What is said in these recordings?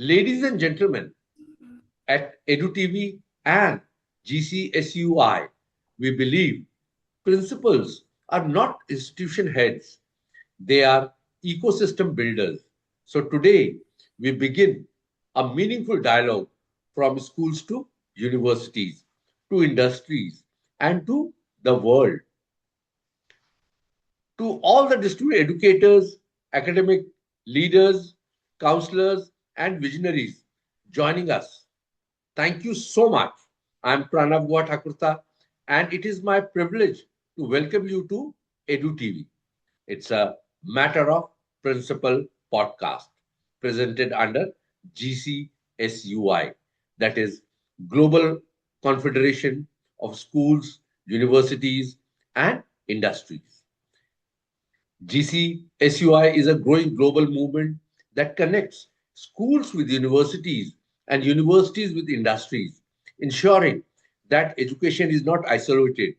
Ladies and gentlemen, at EDU TV and GCSUI, we believe principals are not institution heads, they are ecosystem builders. So today, we begin a meaningful dialogue from schools to universities, to industries, and to the world. To all the district educators, academic leaders, counselors, and visionaries joining us, thank you so much. I'm Pranav Thakurta, and it is my privilege to welcome you to EDU TV. It's a matter of principle podcast presented under GCSUI, that is Global Confederation of Schools, Universities, and Industries. GCSUI is a growing global movement that connects schools with universities and universities with industries, ensuring that education is not isolated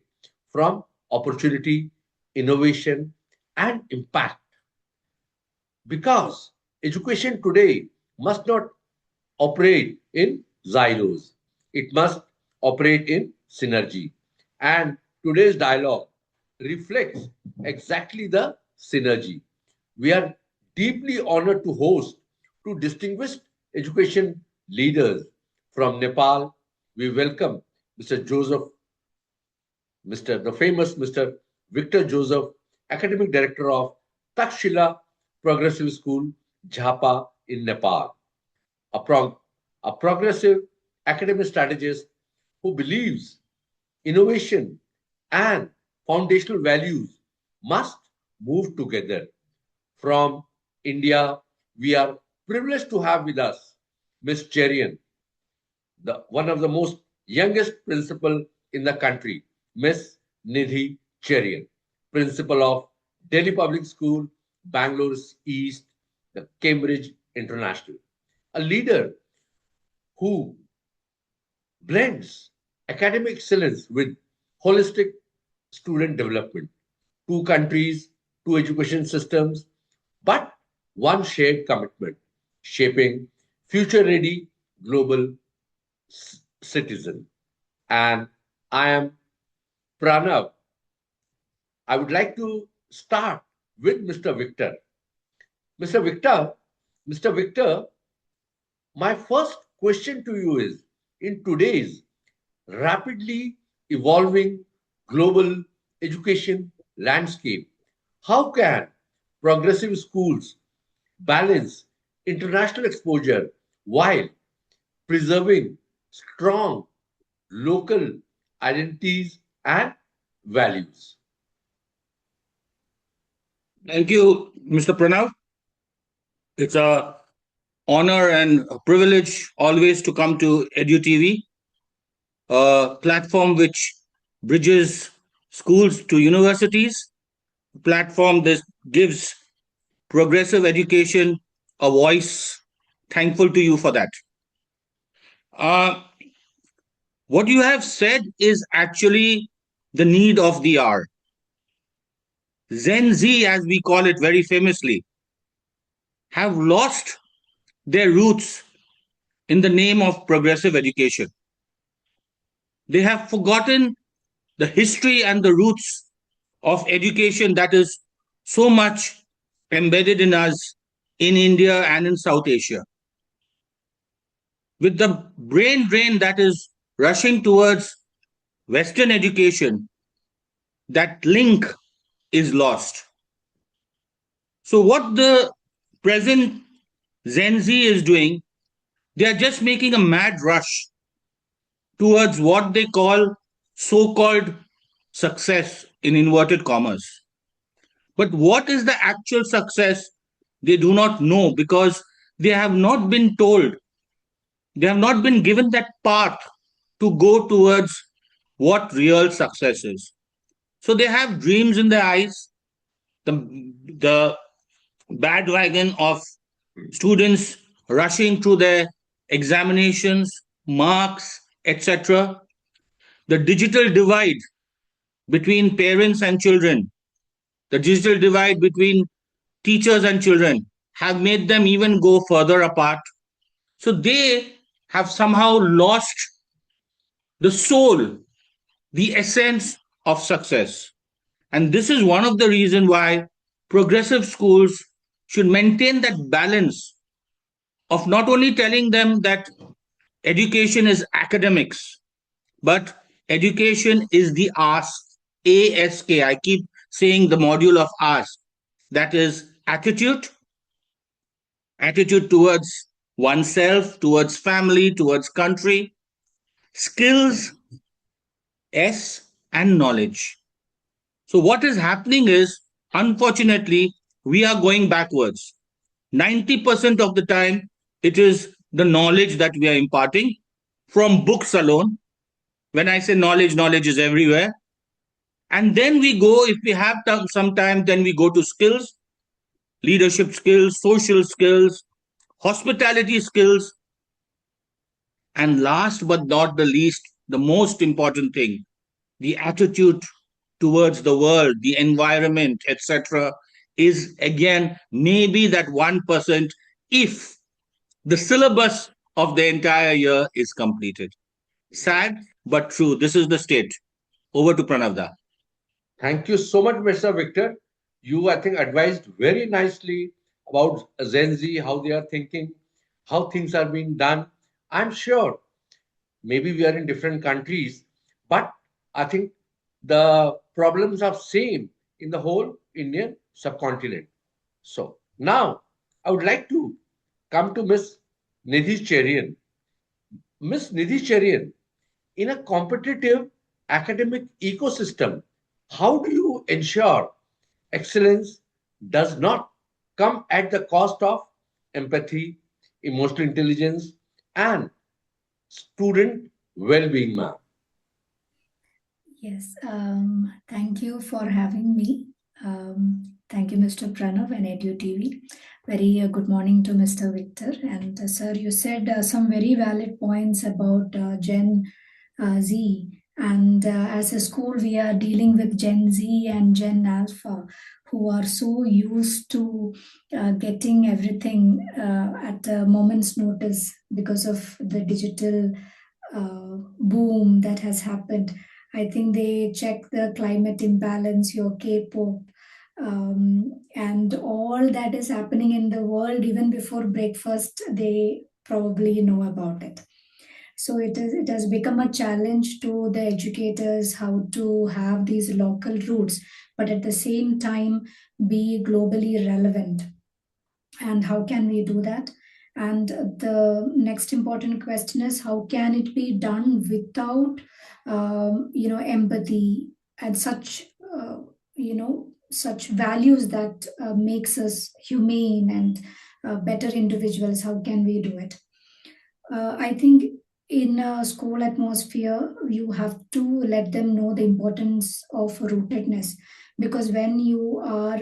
from opportunity, innovation, and impact. Because education today must not operate in silos, it must operate in synergy. And today's dialogue reflects exactly the synergy. We are deeply honored to host two distinguished education leaders from Nepal. We welcome Mr. Joseph, the famous Mr. Victor Joseph, Academic Director of Takshashila Progressive School, Jhapa in Nepal, a, prog- a progressive academic strategist who believes innovation and foundational values must move together. From India, we are privileged to have with us Ms. Cherian, one of the most youngest principal in the country, Ms. Nidhi Cherian, principal of Delhi Public School, Bangalore East, the Cambridge International, a leader who blends academic excellence with holistic student development. Two countries, two education systems, but one shared commitment, shaping future-ready global citizen. And I am Pranav. I would like to start with Mr. Victor. Mr. Victor, Mr. Victor, my first question to you is, in today's rapidly evolving global education landscape, how can progressive schools balance international exposure while preserving strong local identities and values? Thank you, Mr. Pranav. It's a honor and a privilege always to come to EDU TV, a platform which bridges schools to universities, a platform that gives progressive education a voice. Thankful to you for that. Uh, what you have said is actually the need of the hour. Gen Z, as we call it very famously, have lost their roots in the name of progressive education. They have forgotten the history and the roots of education that is so much embedded in us in India and in South Asia. With the brain drain that is rushing towards Western education, that link is lost. So, what the present Gen Z is doing, they are just making a mad rush towards what they call so called success in inverted commas. But what is the actual success? They do not know because they have not been told, they have not been given that path to go towards what real success is. So they have dreams in their eyes, the bandwagon of students rushing through their examinations, marks, etc. The digital divide between parents and children, the digital divide between teachers and children have made them even go further apart. So they have somehow lost the soul, the essence of success. And this is one of the reasons why progressive schools should maintain that balance of not only telling them that education is academics, but education is the ask, ASK. I keep saying the module of ask. That is attitude towards oneself, towards family, towards country, skills, S, and knowledge. So, what is happening is, unfortunately, we are going backwards. 90% of the time, it is the knowledge that we are imparting from books alone. When I say knowledge, knowledge is everywhere. And then we go, if we have some time, then we go to skills, leadership skills, social skills, hospitality skills, and last but not the least, the most important thing, the attitude towards the world, the environment, etc., is again maybe that 1% if the syllabus of the entire year is completed. Sad but true. This is the state. Over to Pranavda. Thank you so much, Mr. Victor. You, I think, advised very nicely about Gen Z, how they are thinking, how things are being done. I'm sure maybe we are in different countries, but I think the problems are same in the whole Indian subcontinent. So now I would like to come to Miss Nidhi Cherian. Miss Nidhi Cherian, in a competitive academic ecosystem, how do you ensure excellence does not come at the cost of empathy, emotional intelligence, and student well-being, ma'am? Yes, thank you for having me. Thank you, Mr. Pranav and EDU TV. Very good morning to Mr. Victor. And sir, you said some very valid points about Gen Z. And as a school, we are dealing with Gen Z and Gen Alpha, who are so used to getting everything at a moment's notice because of the digital boom that has happened. I think they check the climate imbalance, your K-pop, and all that is happening in the world even before breakfast. They probably know about it. So it has become a challenge to the educators how to have these local roots, but at the same time be globally relevant. And how can we do that? And the next important question is how can it be done without empathy and such such values that makes us humane and better individuals. How can we do it? I think in a school atmosphere, you have to let them know the importance of rootedness, because when you are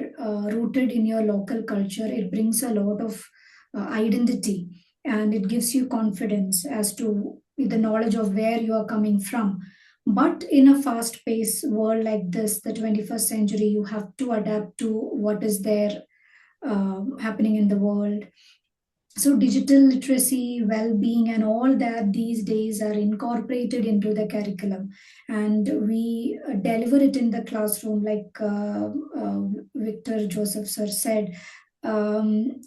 rooted in your local culture, it brings a lot of identity, and it gives you confidence as to the knowledge of where you are coming from. But in a fast paced world like this, the 21st century, you have to adapt to what is there happening in the world. So digital literacy, well-being, and all that these days are incorporated into the curriculum, and we deliver it in the classroom, like Victor Joseph sir said.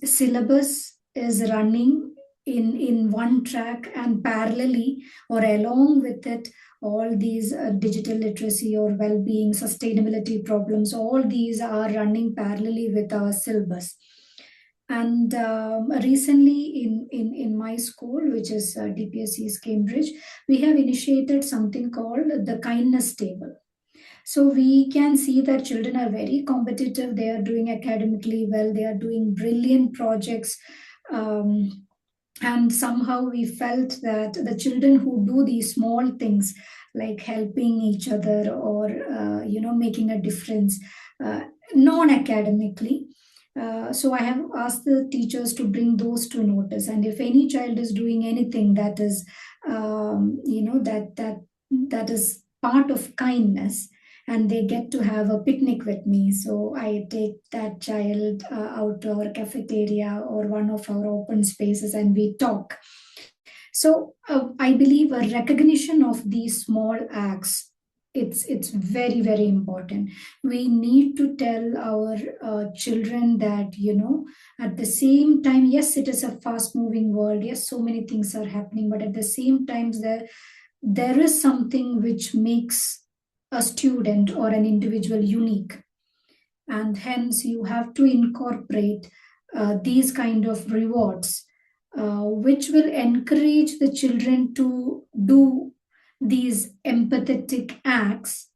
Syllabus is running in one track, and parallelly or along with it, all these digital literacy or well-being, sustainability problems, all these are running parallelly with our syllabus. And recently, in my school, which is DPSC's Cambridge, we have initiated something called the kindness table. So we can see that children are very competitive. They are doing academically well. They are doing brilliant projects. And somehow we felt that the children who do these small things, like helping each other or making a difference non-academically, so I have asked the teachers to bring those to notice, and if any child is doing anything that is that is part of kindness, and they get to have a picnic with me. So I take that child out to our cafeteria or one of our open spaces, and we talk. So I believe a recognition of these small acts, it's very very important. We need to tell our children that, at the same time, yes, it is a fast moving world, yes, so many things are happening, but at the same time there is something which makes a student or an individual unique, and hence you have to incorporate these kind of rewards, which will encourage the children to do these empathetic acts,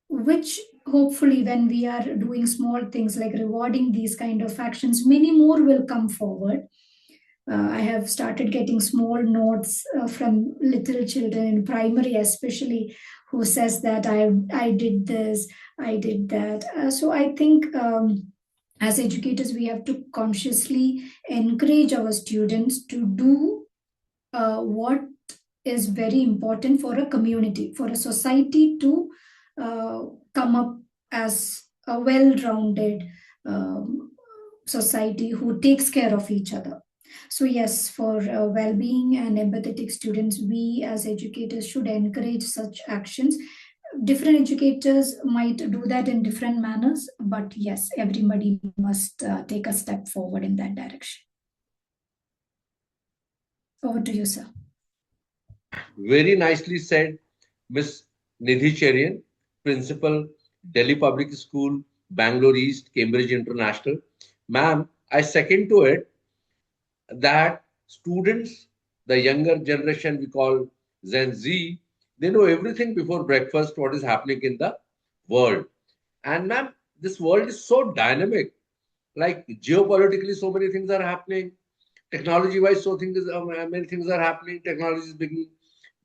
which hopefully when we are doing small things like rewarding these kind of actions, many more will come forward. I have started getting small notes from little children in primary, especially, who says that I did this, I did that. So I think as educators, we have to consciously encourage our students to do what is very important for a community, for a society to come up as a well-rounded society who takes care of each other. So yes, for well-being and empathetic students, we as educators should encourage such actions. Different educators might do that in different manners, but yes, everybody must take a step forward in that direction. Over to you, sir. Very nicely said, Miss Nidhi Cherian, Principal, Delhi Public School, Bangalore East, Cambridge International. Ma'am, I second to it that students, the younger generation we call Gen Z, they know everything before breakfast, what is happening in the world. And ma'am, this world is so dynamic. Like geopolitically, so many things are happening. Technology-wise, many things are happening. Technology is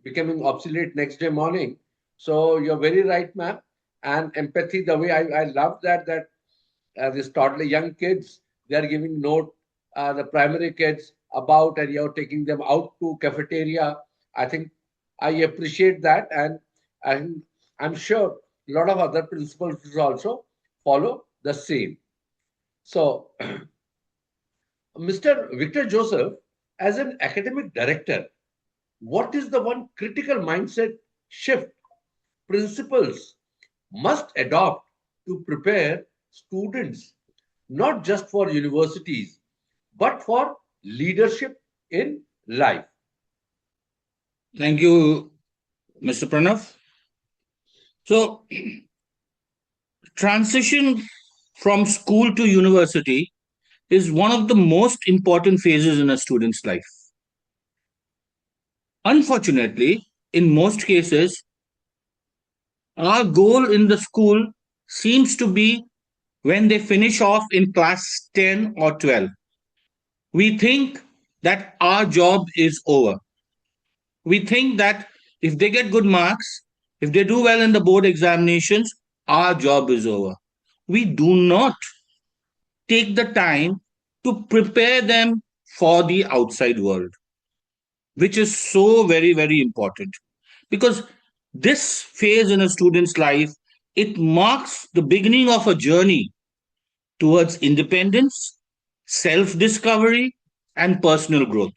becoming obsolete next day morning. So you're very right, ma'am. And empathy, the way I love that these toddler young kids, they are giving note, the primary kids about, and you're taking them out to cafeteria. I think I appreciate that, and I'm sure a lot of other principals will also follow the same. So, Mr. Victor Joseph, as an academic director, what is the one critical mindset shift principals must adopt to prepare students not just for universities but for leadership in life? Thank you, Mr. Pranav. So, transition from school to university is one of the most important phases in a student's life. Unfortunately, in most cases, our goal in the school seems to be when they finish off in class 10 or 12. We think that our job is over. We think that if they get good marks, if they do well in the board examinations, our job is over. We do not take the time to prepare them for the outside world, which is so very, very important. Because this phase in a student's life, it marks the beginning of a journey towards independence, self discovery, and personal growth.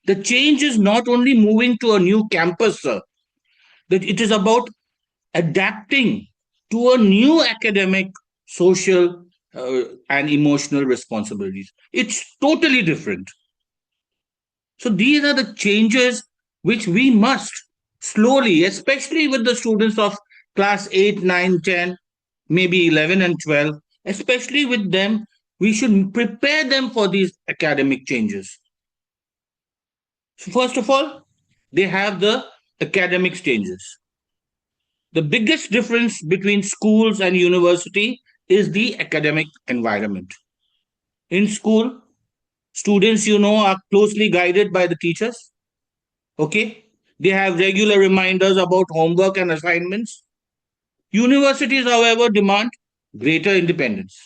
The change is not only moving to a new campus, sir, that it is about adapting to a new academic, social, and emotional responsibilities. It's totally different. So these are the changes which we must slowly, especially with the students of class 8, 9, 10, maybe 11 and 12, especially with them, we should prepare them for these academic changes. So first of all, they have the academic changes. The biggest difference between schools and university is the academic environment. In school, students, are closely guided by the teachers. Okay? They have regular reminders about homework and assignments. Universities, however, demand greater independence.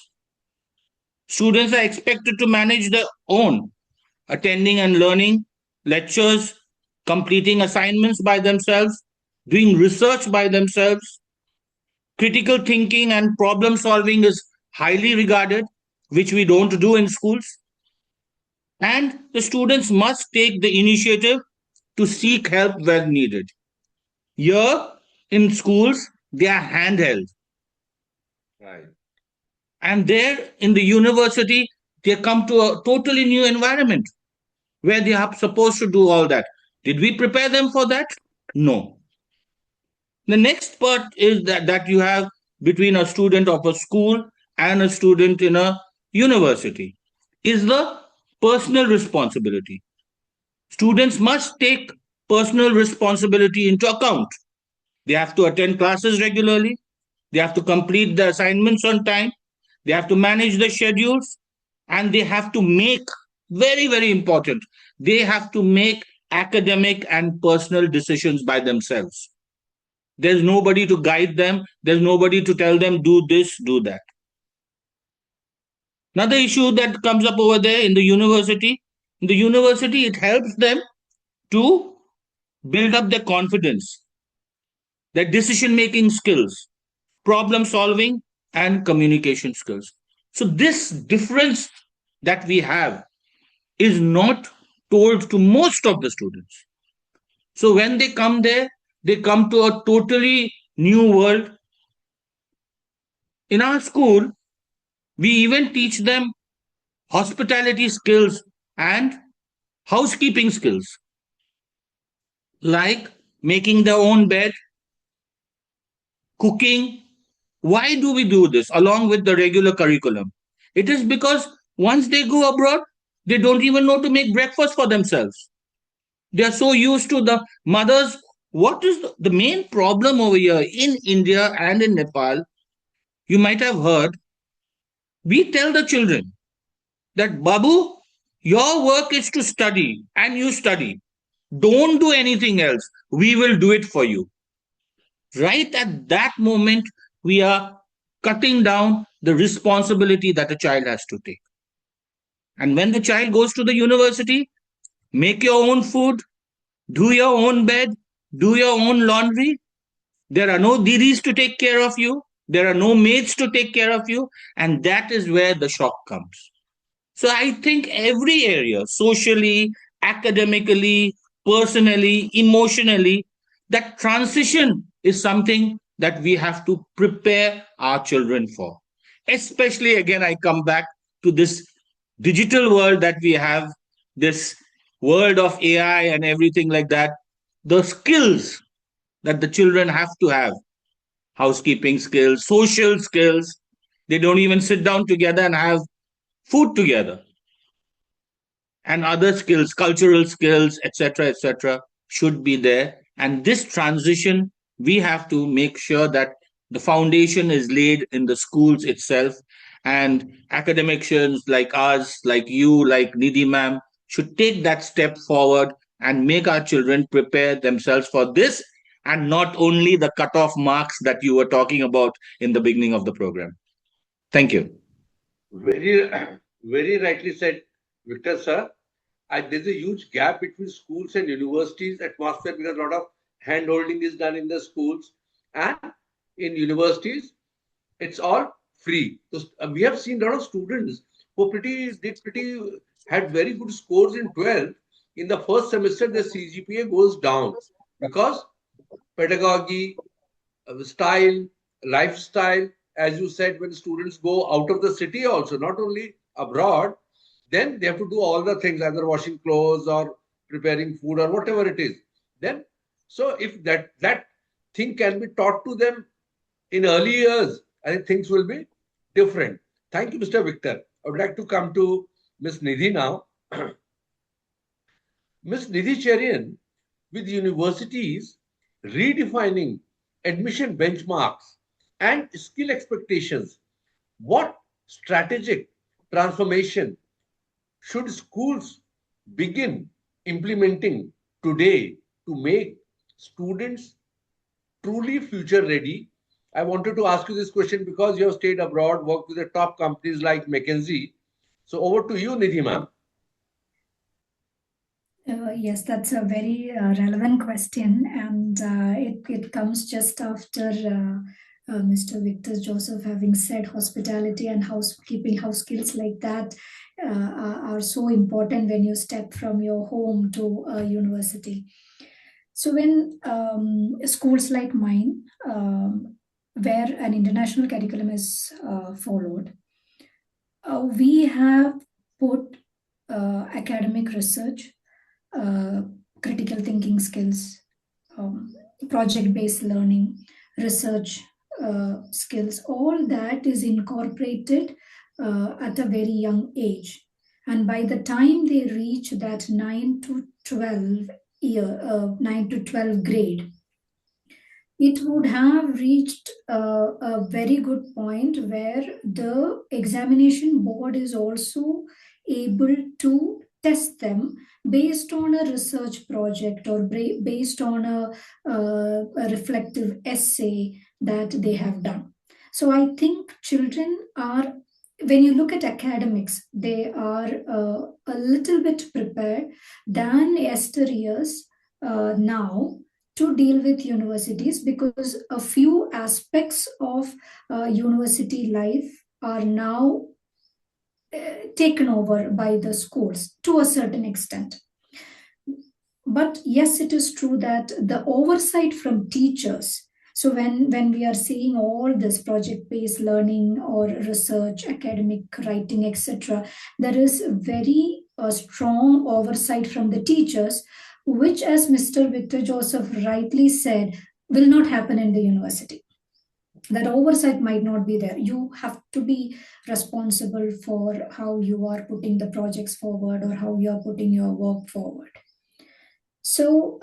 Students are expected to manage their own, attending and learning lectures, completing assignments by themselves, doing research by themselves. Critical thinking and problem solving is highly regarded, which we don't do in schools. And the students must take the initiative to seek help when needed. Here in schools, they are handheld. Right. And there in the university, they come to a totally new environment where they are supposed to do all that. Did we prepare them for that? No. The next part is that you have between a student of a school and a student in a university is the personal responsibility. Students must take personal responsibility into account. They have to attend classes regularly. They have to complete the assignments on time. They have to manage the schedules. And they have to make, very, very important, they have to make academic and personal decisions by themselves. There's nobody to guide them. There's nobody to tell them, do this, do that. Another issue that comes up over there in the university, it helps them to build up their confidence, their decision making skills, problem solving, and communication skills. So, this difference that we have is not told to most of the students. So, when they come there, they come to a totally new world. In our school, we even teach them hospitality skills and housekeeping skills, like making their own bed, cooking. Why do we do this along with the regular curriculum? It is because once they go abroad, they don't even know to make breakfast for themselves. They are so used to the mothers. What is the main problem over here in India and in Nepal? You might have heard, we tell the children that, Babu, your work is to study and you study. Don't do anything else. We will do it for you. Right at that moment, we are cutting down the responsibility that a child has to take. And when the child goes to the university, make your own food, do your own bed, do your own laundry. There are no didis to take care of you. There are no maids to take care of you. And that is where the shock comes. So I think every area, socially, academically, personally, emotionally, that transition is something that we have to prepare our children for. Especially, again, I come back to this digital world that we have, this world of AI and everything like that. The skills that the children have to have, housekeeping skills, social skills, they don't even sit down together and have food together, and other skills, cultural skills, etc., should be there. And this transition, we have to make sure that the foundation is laid in the schools itself. And academicians like us, like you, like Nidhi ma'am, should take that step forward and make our children prepare themselves for this, and not only the cutoff marks that you were talking about in the beginning of the program. Thank you. Very, very rightly said, Victor sir. There's a huge gap between schools and universities atmosphere because a lot of hand holding is done in the schools, and in universities it's all free. So we have seen a lot of students who had very good scores in 12th. In the first semester, the CGPA goes down because pedagogy, style, lifestyle, as you said, when students go out of the city also, not only abroad, then they have to do all the things, either washing clothes or preparing food or whatever it is. Then, so if that thing can be taught to them in early years, I think things will be different. Thank you, Mr. Victor. I would like to come to Ms. Nidhi now. Ms. Nidhi Cherian, with universities redefining admission benchmarks and skill expectations, what strategic transformation should schools begin implementing today to make students truly future ready? I wanted to ask you this question because you have stayed abroad, worked with the top companies like McKinsey. So over to you, Nidhi ma'am. Yes, that's a very relevant question, and it comes just after Mr. Victor Joseph having said hospitality and housekeeping, house skills like that. are so important when you step from your home to a university. So when schools like mine, where an international curriculum is followed, we have put academic research, uh, critical thinking skills, project-based learning, research skills, all that is incorporated at a very young age. And by the time they reach that 9 to 12 grade, it would have reached a very good point where the examination board is also able to test them based on a research project or based on a reflective essay that they have done. So I think children are, when you look at academics, they are a little bit prepared than yesteryears now to deal with universities, because a few aspects of university life are now taken over by the schools to a certain extent. But yes, it is true that the oversight from teachers, so when we are seeing all this project based learning or research, academic writing, etc., there is very strong oversight from the teachers, which, as Mr. Victor Joseph rightly said, will not happen in the university. That oversight might not be there. You have to be responsible for how you are putting the projects forward or how you are putting your work forward. So,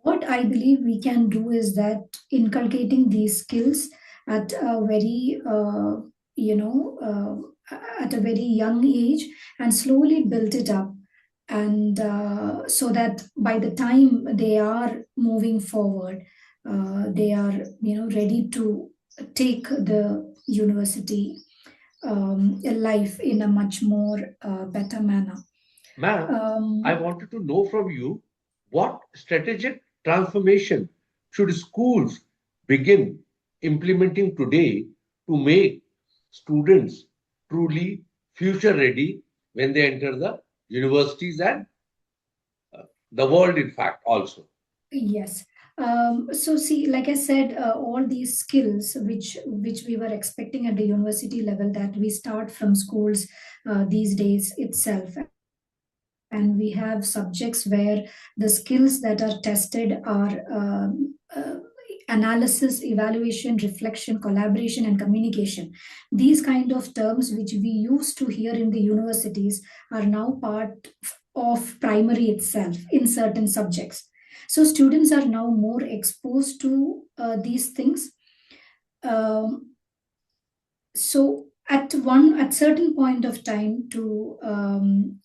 what I believe we can do is that inculcating these skills at a very, at a very young age, and slowly build it up, and so that by the time they are moving forward, they are, ready to take the university life in a much more better manner. Ma'am, I wanted to know from you, what strategic transformation should schools begin implementing today to make students truly future ready when they enter the universities and the world, in fact, also? Yes. So see, like I said, all these skills which we were expecting at the university level, that we start from schools these days itself, and we have subjects where the skills that are tested are analysis, evaluation, reflection, collaboration, and communication. These kind of terms which we used to hear in the universities are now part of primary itself in certain subjects. So students are now more exposed to these things. So at certain point of time, to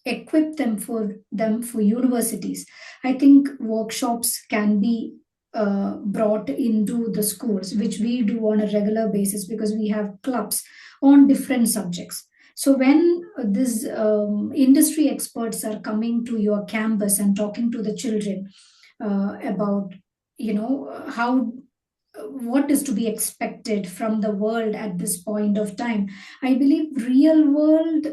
equip them for universities, I think workshops can be brought into the schools, which we do on a regular basis because we have clubs on different subjects. So when these industry experts are coming to your campus and talking to the children about, how what is to be expected from the world at this point of time, I believe real world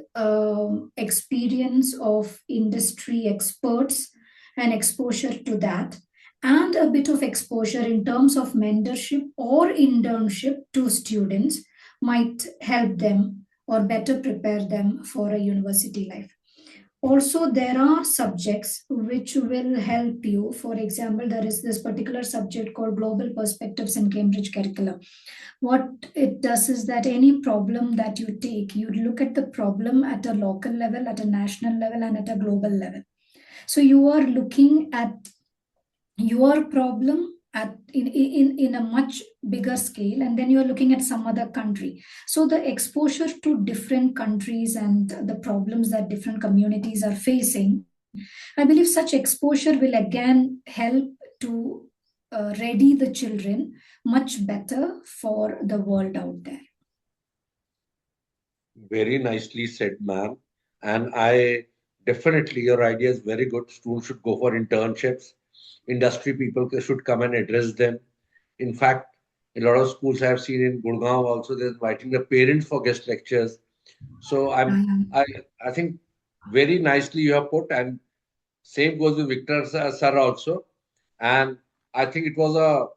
experience of industry experts and exposure to that, and a bit of exposure in terms of mentorship or internship to students, might help them or better prepare them for a university life. Also, there are subjects which will help you. For example, there is this particular subject called Global Perspectives in Cambridge Curriculum. What it does is that any problem that you take, you look at the problem at a local level, at a national level, and at a global level. So you are looking at your problem in a much bigger scale, and then you're looking at some other country. So the exposure to different countries and the problems that different communities are facing, I believe such exposure will again help to ready the children much better for the world out there. Very nicely said, ma'am. And I definitely, your idea is very good. Students should go for internships. Industry people should come and address them. In fact, in a lot of schools I have seen in Gurgaon also, they're inviting the parents for guest lectures. So Um, I think very nicely you have put, and same goes with Victor sir also. And I think it was a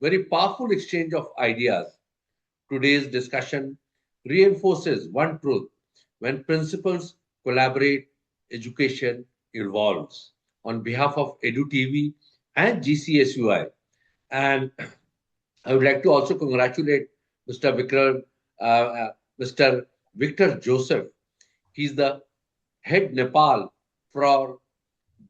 very powerful exchange of ideas. Today's discussion reinforces one truth: when principals collaborate, education evolves. On behalf of EduTV and GCSUI, and I would like to also congratulate Mr. Mr. Victor Joseph. He's the head Nepal for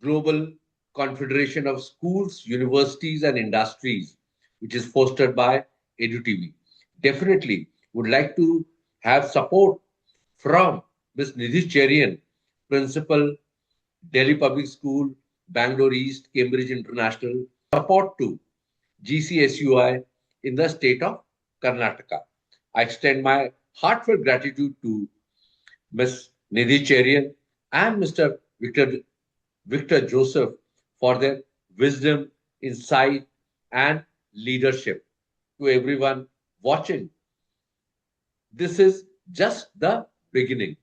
Global Confederation of Schools, Universities, and Industries, which is fostered by EduTV. Definitely would like to have support from Ms. Nidhi Cherian, Principal, Delhi Public School, Bangalore East, Cambridge International, support to GCSUI in the state of Karnataka. I extend my heartfelt gratitude to Ms. Nidhi Cherian and Mr. Victor Joseph for their wisdom, insight, and leadership. To everyone watching, this is just the beginning.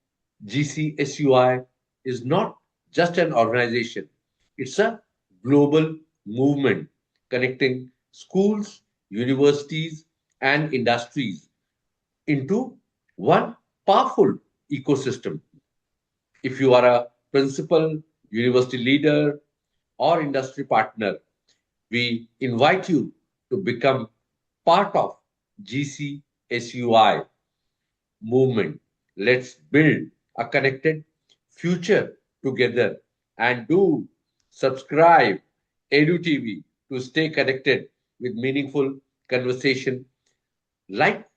GCSUI is not just an organization, it's a global movement connecting schools, universities, and industries into one powerful ecosystem. If you are a principal, university leader, or industry partner, we invite you to become part of GCSUI movement. Let's build a connected future together, and do subscribe EduTV to stay connected with meaningful conversation like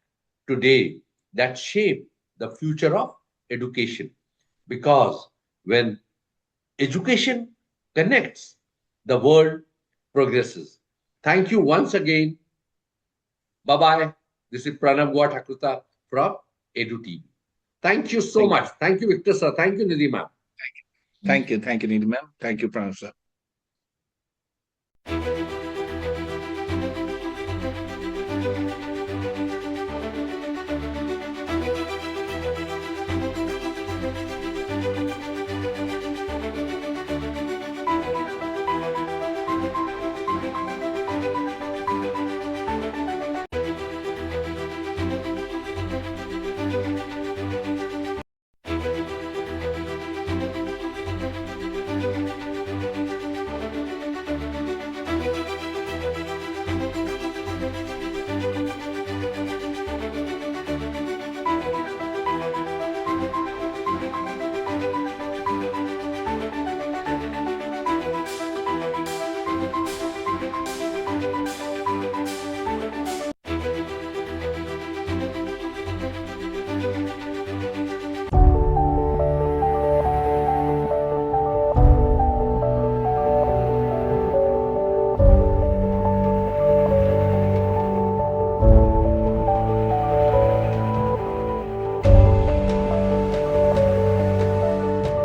today that shape the future of education. Because when education connects, the world progresses. Thank you once again. Bye bye. This is Pranav Thakurta from EduTV. Thank you so Thank you. much. Thank you, Victor sir. Thank you, Nidhi ma'am. Thank you. Thank you, Nidhi ma'am. Thank you, Pranav sir.